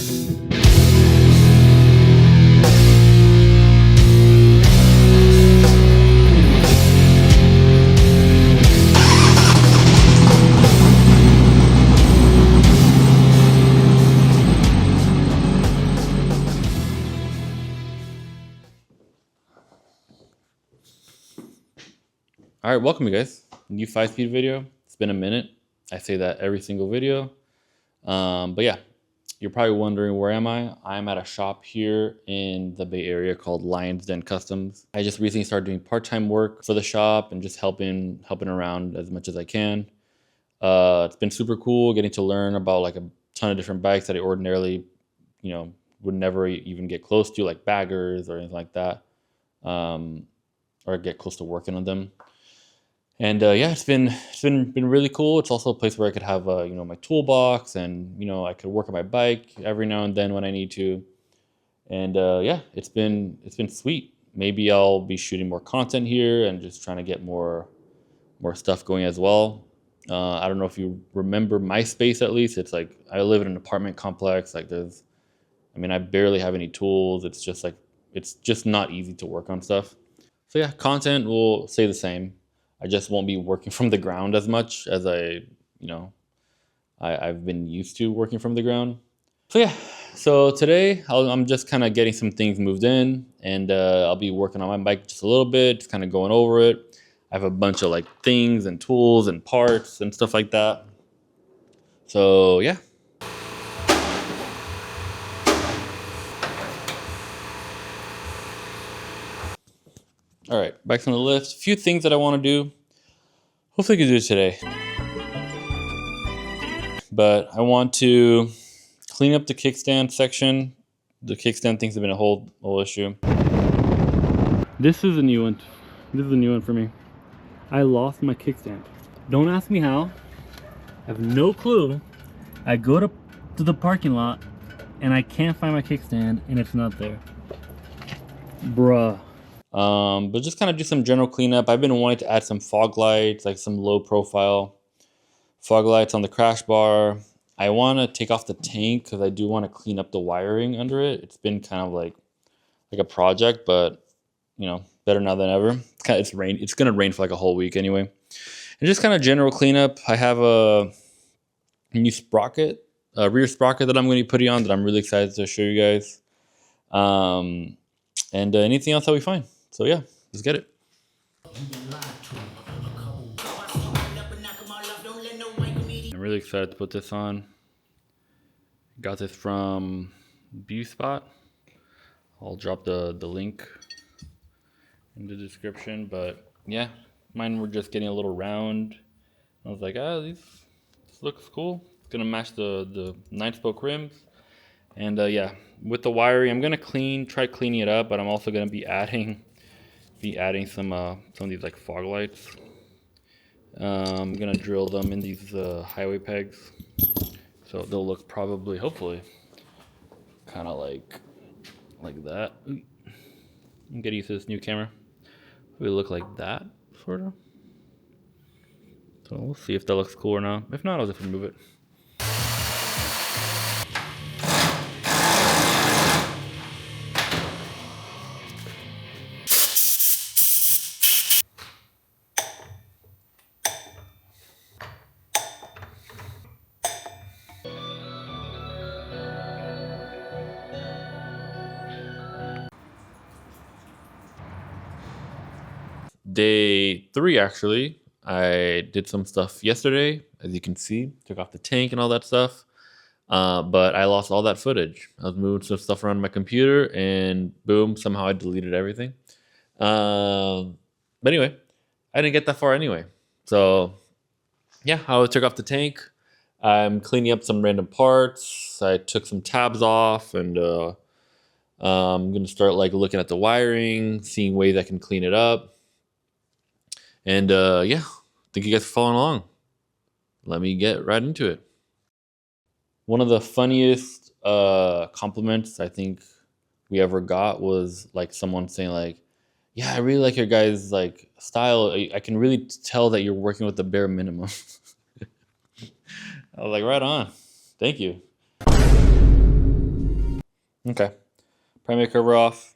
All right, welcome you guys. New 5-speed video. It's been a minute. I say that every single video. But yeah, you're probably wondering, where am I? I'm at a shop here in the Bay Area called Lions Den Customs. I just recently started doing part-time work for the shop and just helping around as much as I can. It's been super cool getting to learn about like a ton of different bikes that I ordinarily, would never even get close to, like baggers or anything like that, or get close to working on them. And yeah, it's been really cool. It's also a place where I could have my toolbox, and I could work on my bike every now and then when I need to. And yeah, it's been sweet. Maybe I'll be shooting more content here and just trying to get more stuff going as well. I don't know if you remember my space. At least it's like I live in an apartment complex. Like I barely have any tools. It's just not easy to work on stuff. So yeah, content will stay the same. I just won't be working from the ground as much as I've been used to working from the ground. So yeah, so today I'm just kind of getting some things moved in, and I'll be working on my bike just a little bit, just kind of going over it. I have a bunch of like things and tools and parts and stuff like that. So yeah. All right, back on the list. A few things that I want to do. Hopefully I can do it today. But I want to clean up the kickstand section. The kickstand things have been a whole issue. This is a new one. This is a new one for me. I lost my kickstand. Don't ask me how. I have no clue. I go to the parking lot and I can't find my kickstand and it's not there. Bruh. But just kind of do some general cleanup. I've been wanting to add some fog lights, like some low profile fog lights on the crash bar. I want to take off the tank because I do want to clean up the wiring under it. It's been kind of like a project, but better now than ever. It's going to rain for like a whole week anyway. And just kind of general cleanup. I have a new sprocket, a rear sprocket that I'm going to be putting on that I'm really excited to show you guys. And anything else that we find. So yeah, let's get it. I'm really excited to put this on. Got this from B-Spot. I'll drop the link in the description. But yeah, mine were just getting a little round. I was like, this looks cool. It's gonna match the 9-spoke rims. And yeah, with the wiring, I'm gonna try cleaning it up, but I'm also gonna be adding some of these like fog lights. I'm gonna drill them in these highway pegs, so they'll look hopefully, kind of like that. I'm getting used to this new camera. It look like that, sort of. So we'll see if that looks cool or not. If not, I'll just remove it. Day 3, actually. I did some stuff yesterday, as you can see. Took off the tank and all that stuff. But I lost all that footage. I was moving some stuff around my computer, and boom, somehow I deleted everything. But anyway, I didn't get that far anyway. So yeah, I took off the tank. I'm cleaning up some random parts. I took some tabs off, and I'm going to start looking at the wiring, seeing ways I can clean it up. And yeah, thank you guys for following along. Let me get right into it. One of the funniest compliments I think we ever got was someone saying yeah, I really like your guys' style. I can really tell that you're working with the bare minimum. I was like, right on. Thank you. Okay, primary cover off.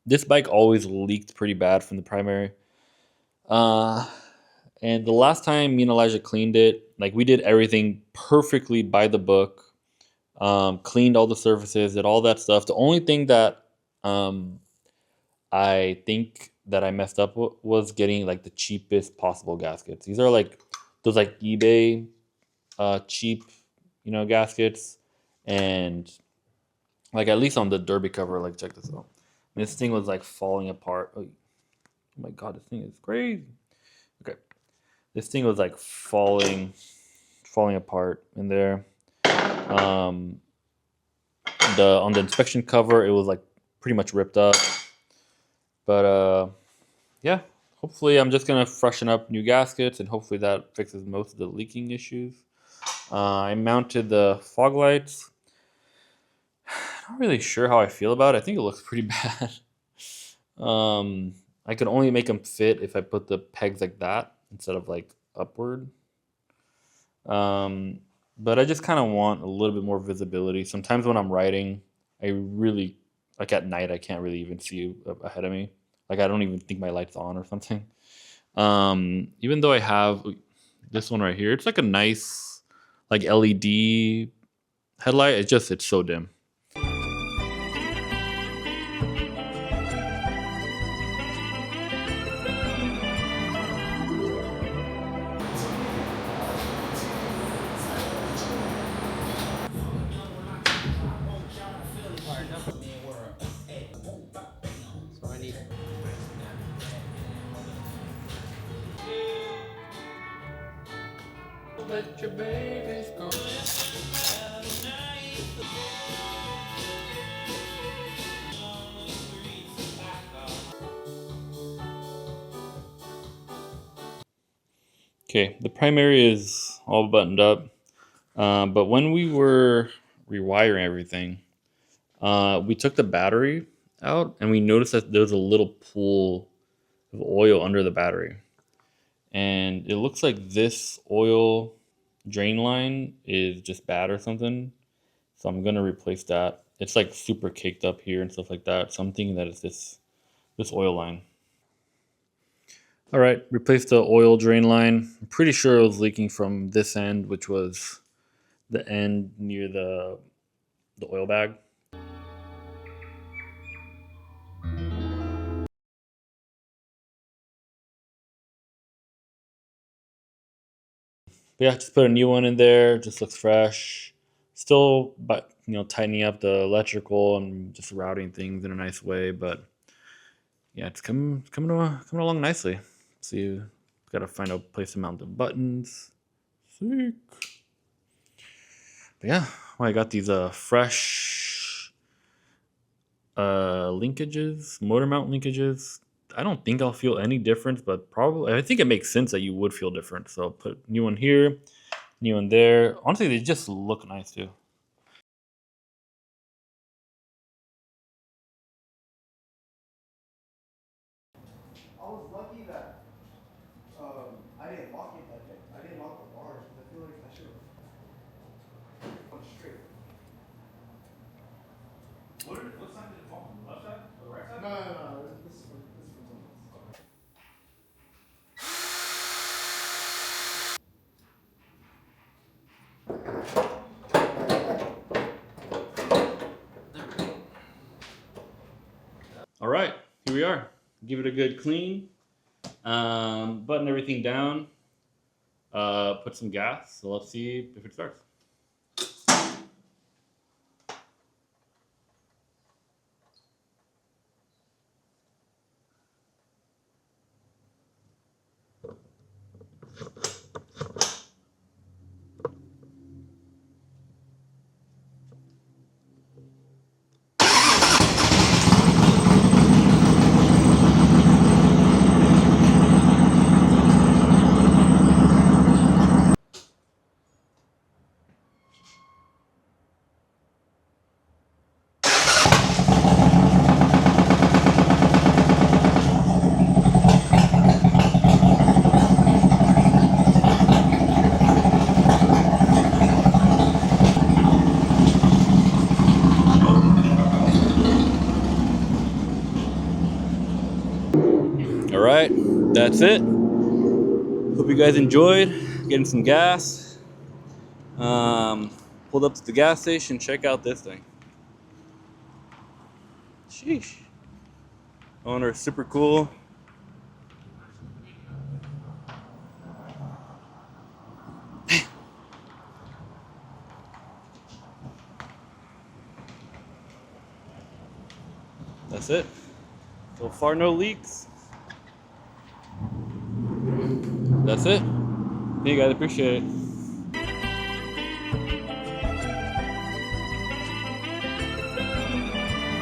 This bike always leaked pretty bad from the primary. Uh, and the last time me and Elijah cleaned it, like we did everything perfectly by the book. Cleaned all the surfaces, did all that stuff. The only thing that um, I think that I messed up was getting like the cheapest possible gaskets. These are like those like eBay cheap, gaskets, and like at least on the derby cover, like check this out. This thing was like falling apart. Oh my god, this thing is crazy. Okay, this thing was like falling apart in there. Um, the on the inspection cover, it was like pretty much ripped up. But yeah, hopefully I'm just gonna freshen up new gaskets, and hopefully that fixes most of the leaking issues. I mounted the fog lights. Not really sure how I feel about it. I think it looks pretty bad. I could only make them fit if I put the pegs like that instead of like upward. Um, but I just kind of want a little bit more visibility. Sometimes when I'm riding, I really like at night I can't really even see ahead of me. Like I don't even think my light's on or something. Even though I have this one right here, it's like a nice like LED headlight. It's so dim. Let your babies go. Okay, the primary is all buttoned up, but when we were rewiring everything, we took the battery out and we noticed that there was a little pool of oil under the battery. And it looks like this oil drain line is just bad or something. So I'm gonna replace that. It's like super caked up here and stuff like that. So I'm thinking that it's this oil line. All right, replace the oil drain line. I'm pretty sure it was leaking from this end, which was the end near the oil bag. But yeah, just put a new one in there. Just looks fresh. Still, but tightening up the electrical and just routing things in a nice way. But yeah, it's coming along nicely. See, gotta find a place to mount the buttons. Sick. But yeah, well, I got these fresh linkages, motor mount linkages. I don't think I'll feel any difference, but probably I think it makes sense that you would feel different. So I'll put new one here, new one there. Honestly, they just look nice too. I was lucky that I didn't lock it that day. I didn't lock the bars. I feel like I should have gone straight. What side did it fall on? The left side or the right side? No. This is from someone else. All right, here we are. Give it a good clean. Button everything down. Put some gas. So let's see if it starts. right, that's it. Hope you guys enjoyed getting some gas. Pulled up to the gas station. Check out this thing. Sheesh. Owner is super cool. That's it. So far, no leaks. That's it. Thank you guys, appreciate it.